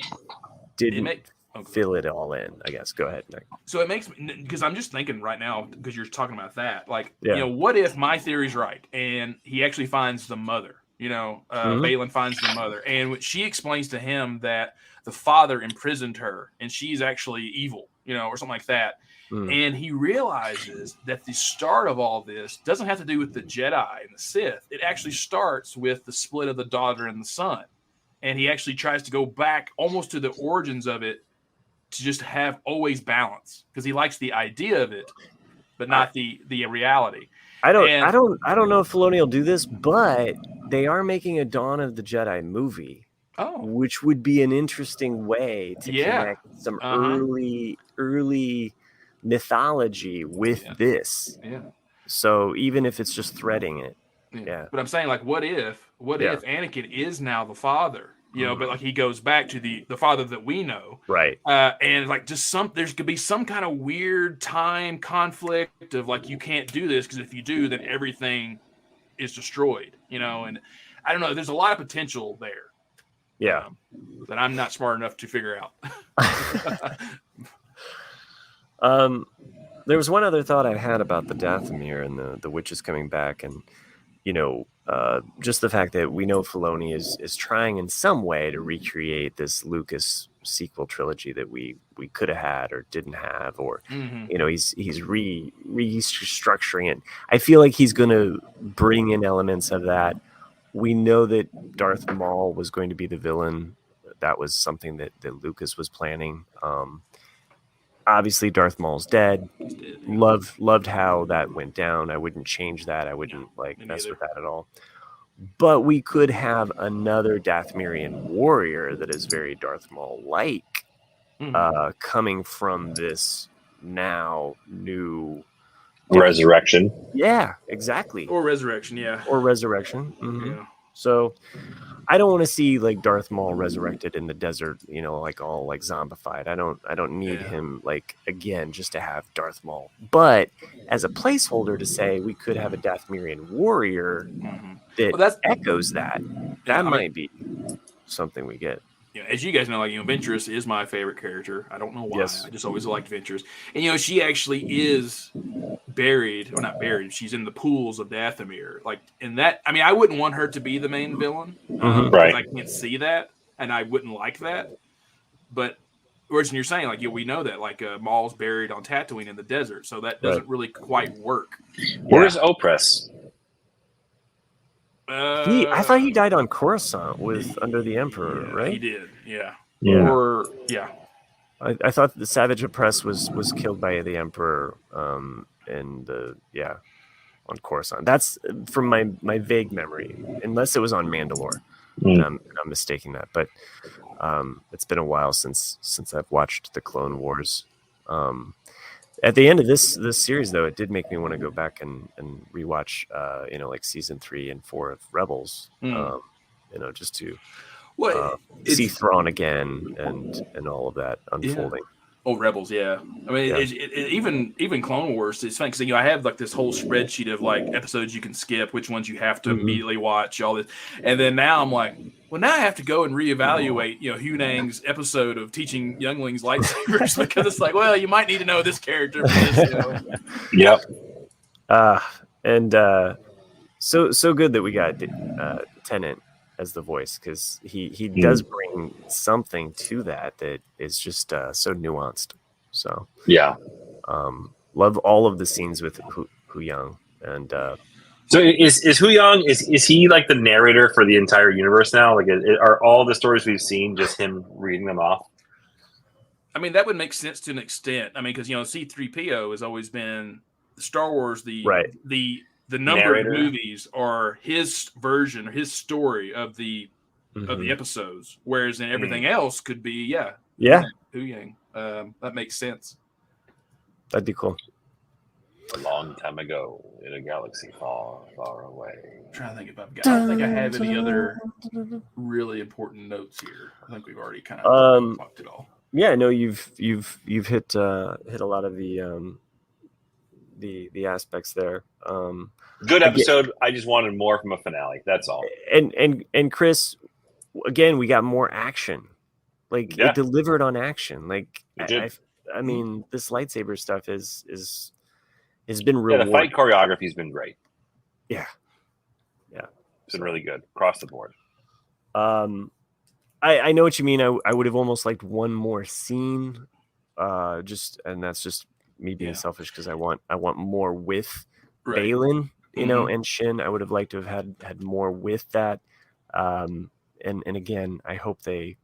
didn't fill it all in, I guess. Go ahead, Nick. So it makes me, because I'm just thinking right now, because you're talking about that, like, what if my theory's right and he actually finds the mother, Balin finds the mother, and she explains to him that the father imprisoned her and she's actually evil, or something like that. And he realizes that the start of all this doesn't have to do with the Jedi and the Sith. It actually starts with the split of the daughter and the son. And he actually tries to go back almost to the origins of it, to just have always balance, because he likes the idea of it, but not the reality. I don't know if Filoni will do this, but they are making a Dawn of the Jedi movie, which would be an interesting way to connect some early mythology with this. Yeah. So even if it's just threading it. Yeah. But I'm saying, like, what if Anakin is now the father? But like he goes back to the father that we know, right? And like there's could be some kind of weird time conflict of like, you can't do this because if you do, then everything is destroyed, And I don't know. There's a lot of potential there. Yeah, that I'm not smart enough to figure out. There was one other thought I had about the Dathomir and the witches coming back, and just the fact that we know Filoni is trying in some way to recreate this Lucas sequel trilogy that we could have had or didn't have, or he's restructuring it. I feel like he's going to bring in elements of that. We know that Darth Maul was going to be the villain. That was something that Lucas was planning. Obviously, Darth Maul's dead. Loved how that went down. I wouldn't change that. I wouldn't mess with that at all. But we could have another Dathomirian warrior that is very Darth Maul-like, coming from this now new resurrection. Yeah, exactly. Or resurrection, yeah. Or resurrection. Mm-hmm. Yeah. So I don't want to see like Darth Maul resurrected in the desert, like all like zombified. I don't need him like again just to have Darth Maul. But as a placeholder to say we could have a Dathomirian warrior that echoes that. That might be something we get. As you guys know, like Ventress is my favorite character. I don't know why. Yes. I just always liked Ventress. And she actually is buried, or not buried. She's in the pools of Dathomir. Like in that, I mean, I wouldn't want her to be the main villain, right? I can't see that, and I wouldn't like that. But whereas you're saying, like we know that, like Maul's buried on Tatooine in the desert, so that doesn't really quite work. Where's Opress? I thought he died on Coruscant under the Emperor, right? He did, yeah. I thought the Savage Opress was killed by the Emperor, on Coruscant. That's from my vague memory, unless it was on Mandalore, and I'm mistaking that. But it's been a while since I've watched the Clone Wars. At the end of this series, though, it did make me want to go back and rewatch, like season 3 and 4 of Rebels, just to see Thrawn again and all of that unfolding. Oh, Rebels, yeah. I mean, even Clone Wars, it's funny because I have like this whole spreadsheet of like episodes you can skip, which ones you have to immediately watch, all this, and then now I'm like, well, now I have to go and reevaluate, Hugh Nang's episode of teaching younglings lightsabers because it's like, well, you might need to know this character for this, Yep. So good that we got Tennant as the voice, because he does bring something to that is just so nuanced. So love all of the scenes with Hu Yang. And so is Hu Yang is he like the narrator for the entire universe now? Like, are all the stories we've seen just him reading them off? I mean, that would make sense to an extent. I mean, because C-3PO has always been Star Wars. The number narrator. Of movies are his version or his story of the episodes, whereas in everything else could be Hu Yang. That makes sense. That'd be cool. A long time ago in a galaxy far, far away. I'm trying to think if I don't think I have any other really important notes here. I think we've already kind of talked it all. Yeah, no, you've hit a lot of the aspects there. Good episode. I just wanted more from a finale. That's all. And Chris, again, we got more action. Like it delivered on action. Like I mean, this lightsaber stuff has been rewarding. The fight choreography's been great. Yeah. It's been really good across the board. I know what you mean. I would have almost liked one more scene. And that's just me being selfish because I want more with Baylan, and Shin. I would have liked to have had more with that. And again, I hope they.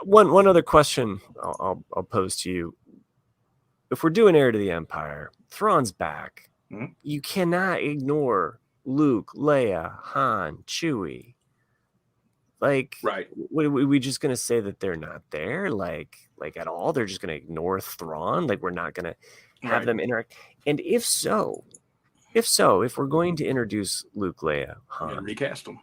One other question I'll pose to you: if we're doing Heir to the Empire, Thrawn's back. You cannot ignore Luke, Leia, Han, Chewie. Like, we just gonna say that they're not there, like at all? They're just gonna ignore Thrawn? Like, we're not gonna have them interact? And if if we're going to introduce Luke, Leia, Han, recast them,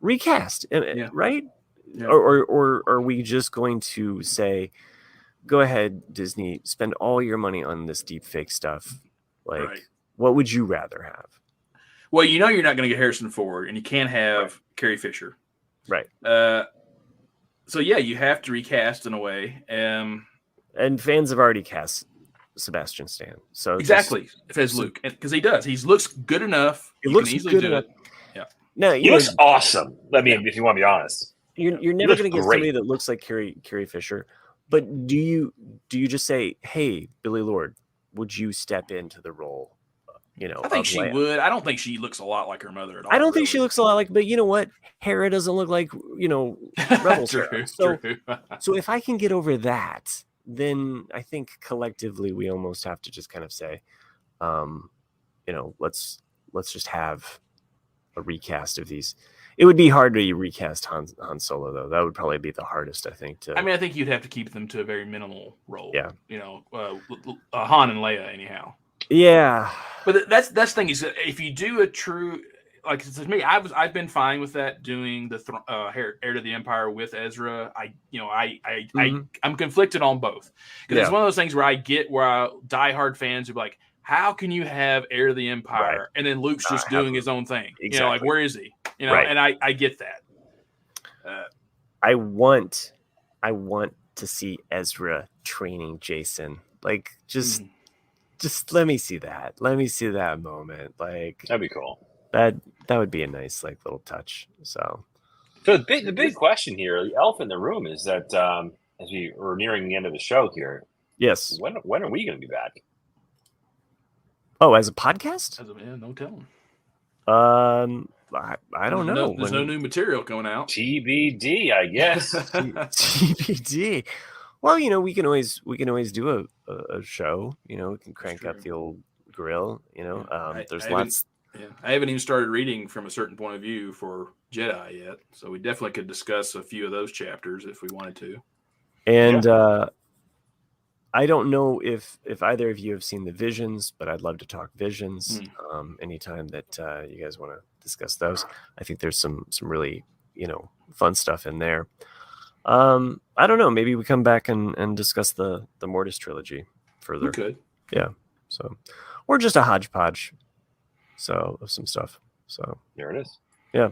recast, right? Yeah. Or are we just going to say, go ahead, Disney, spend all your money on this deep fake stuff? Like, what would you rather have? Well, you're not going to get Harrison Ford, and you can't have Carrie Fisher. Right. So you have to recast in a way. And fans have already cast Sebastian Stan. So exactly, as Luke, because he does. He looks good enough. He looks good enough. Yeah. No, he looks awesome. I mean, if you want to be honest, you're never going to get somebody that looks like Carrie Fisher. But do you just say, "Hey, Billy Lord, would you step into the role?" I think she would. I don't think she looks a lot like her mother at all. I don't think she looks a lot like, but you know what? Hera doesn't look like, Rebels. True. So if I can get over that, then I think collectively we almost have to just kind of say, let's just have recast of these. It would be hard to recast Han Solo, though. That would probably be the hardest, I think. I think you'd have to keep them to a very minimal role. Yeah. Han and Leia, anyhow. Yeah. But that's the thing is that if you do a true, like to me, I've been fine with that, doing the Heir to the Empire with Ezra. I'm conflicted on both, because it's one of those things where I get where diehard fans are like, how can you have Heir to the Empire and then Luke's just doing his own thing? Exactly. Like, where is he? And I get that. I want to see Ezra training Jason. Like, just let me see that. Let me see that moment. Like, that'd be cool. That would be a nice little touch. So the big question here, the elephant in the room, is that as we are nearing the end of the show here, yes, when are we going to be back? Oh, as a podcast? No telling. I don't know. There's no new material going out. TBD, I guess. TBD. Well, we can always do a show. We can crank up the old grill. There's lots. Yeah, I haven't even started reading from a certain point of view for Jedi yet, so we definitely could discuss a few of those chapters if we wanted to. And I don't know if either of you have seen the Visions, but I'd love to talk Visions anytime that you guys want to discuss those. I think there's some really fun stuff in there. I don't know. Maybe we come back and discuss the Mortis trilogy further. We could. Yeah. So, or just a hodgepodge. Of some stuff. So there it is. Yeah.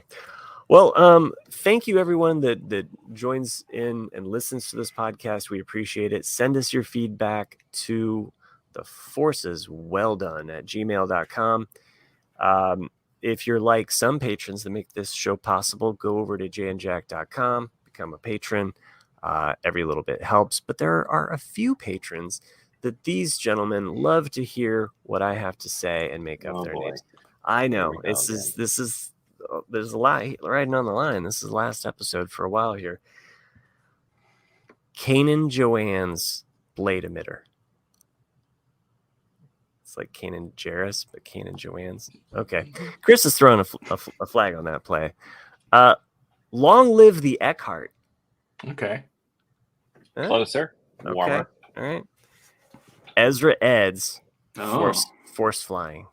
Well, thank you everyone that joins in and listens to this podcast. We appreciate it. Send us your feedback to theforceiswelldone at gmail.com. If you're like some patrons that make this show possible, go over to jandjack.com, become a patron. Every little bit helps, but there are a few patrons that these gentlemen love to hear what I have to say and make up their names. I know this is there's a lot riding on the line. This is the last episode for a while here. Kanan Joanne's blade emitter. It's like Kanan Jarrus, but Kanan Joanne's. Okay, Chris is throwing a flag on that play. Long live the Eckhart. Okay. Closer. Warmer. All right. Ezra Ed's force flying.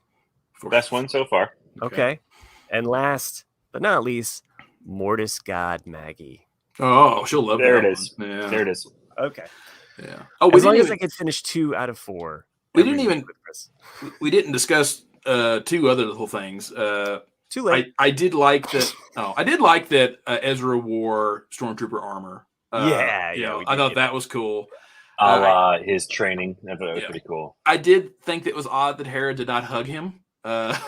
Best one so far. Okay. And last but not least, Mortis God Maggie. Oh, she'll love there that. It is. Yeah. There it is. Okay. Yeah. As long as I could finish 2 out of 4. We didn't discuss 2 other little things. Too late. I did like that. I did like that Ezra wore Stormtrooper armor. I thought that was cool. His training. That was pretty cool. I did think that it was odd that Hera did not hug him. I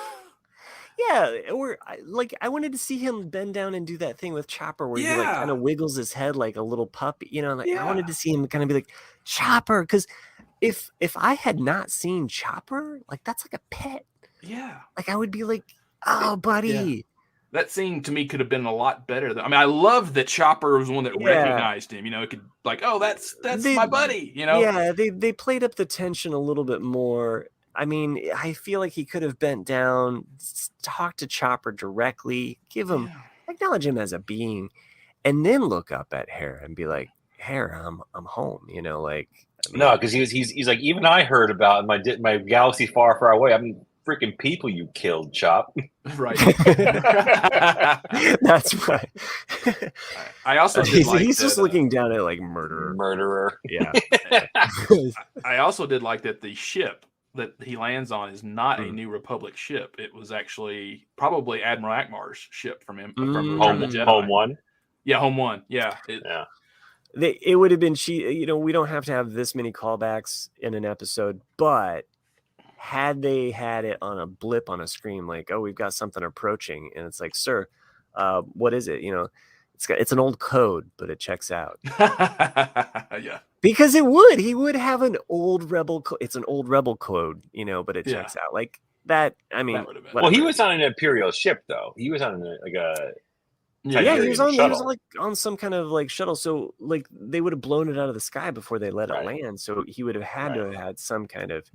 wanted to see him bend down and do that thing with Chopper where he kind of wiggles his head like a little puppy. I wanted to see him kind of be like, Chopper, because if I had not seen Chopper, like that's like a pet. Yeah. Like I would be like, oh, buddy. Yeah. That scene to me could have been a lot better. I love that Chopper was the one that recognized him. It could that's my buddy. Yeah, they played up the tension a little bit more. I feel like he could have bent down, talked to Chopper directly, acknowledge him as a being, and then look up at Hera and be like, Hera, I'm home. No, because he's like, even I heard about my galaxy far, far away. Freaking people you killed, Chop. Right. That's right. I also he's just looking down at like murderer. Yeah. I also did like that the ship that he lands on is not a New Republic ship. It was actually probably Admiral Akmar's ship from him from the Jedi. Home One. Yeah, Home One. Yeah. It would have been we don't have to have this many callbacks in an episode, but had they had it on a blip on a screen, like, oh, we've got something approaching, and it's like, sir, what is it? It's an old code, but it checks out. Yeah, because he would have an old rebel. It's an old rebel code, but it checks out like that. Well, he was on an Imperial ship, though. He was on he was on some kind of like shuttle. So like they would have blown it out of the sky before they let it land. So he would have had to have had some kind of,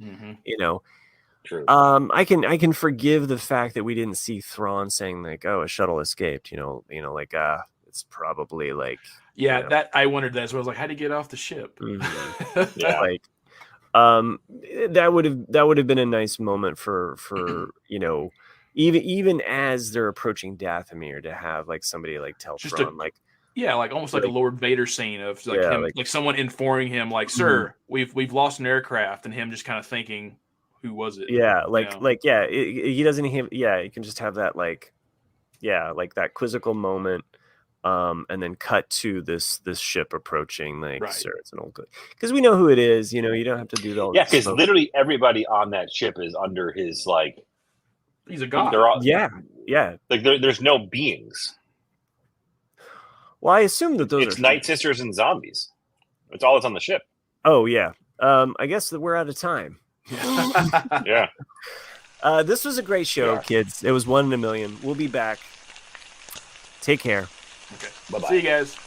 True. I can forgive the fact that we didn't see Thrawn saying like, "Oh, a shuttle escaped." Like it's probably like. Yeah, that I wondered that as well. I was like, how did he get off the ship? Mm-hmm. Yeah, like that would have been a nice moment for even as they're approaching Dathomir to have like somebody like tell Thrawn like. Yeah, like almost like a Lord Vader scene of like him, like someone informing him, like, "Sir, we've lost an aircraft," and him just kind of thinking, "Who was it?" Yeah, he doesn't have. Yeah, you can just have that like that quizzical moment, and then cut to this ship approaching. Like, right. Sir, it's an old good because we know who it is. You don't have to do all. Yeah, because literally everybody on that ship is under his like. He's a god. They're all, yeah. Like there's no beings. Well, I assume that those it's Night Sisters and zombies. It's all that's on the ship. Oh yeah. I guess that we're out of time. Yeah. This was a great show, kids. It was 1 in a million. We'll be back. Take care. Okay. Bye-bye. See you guys.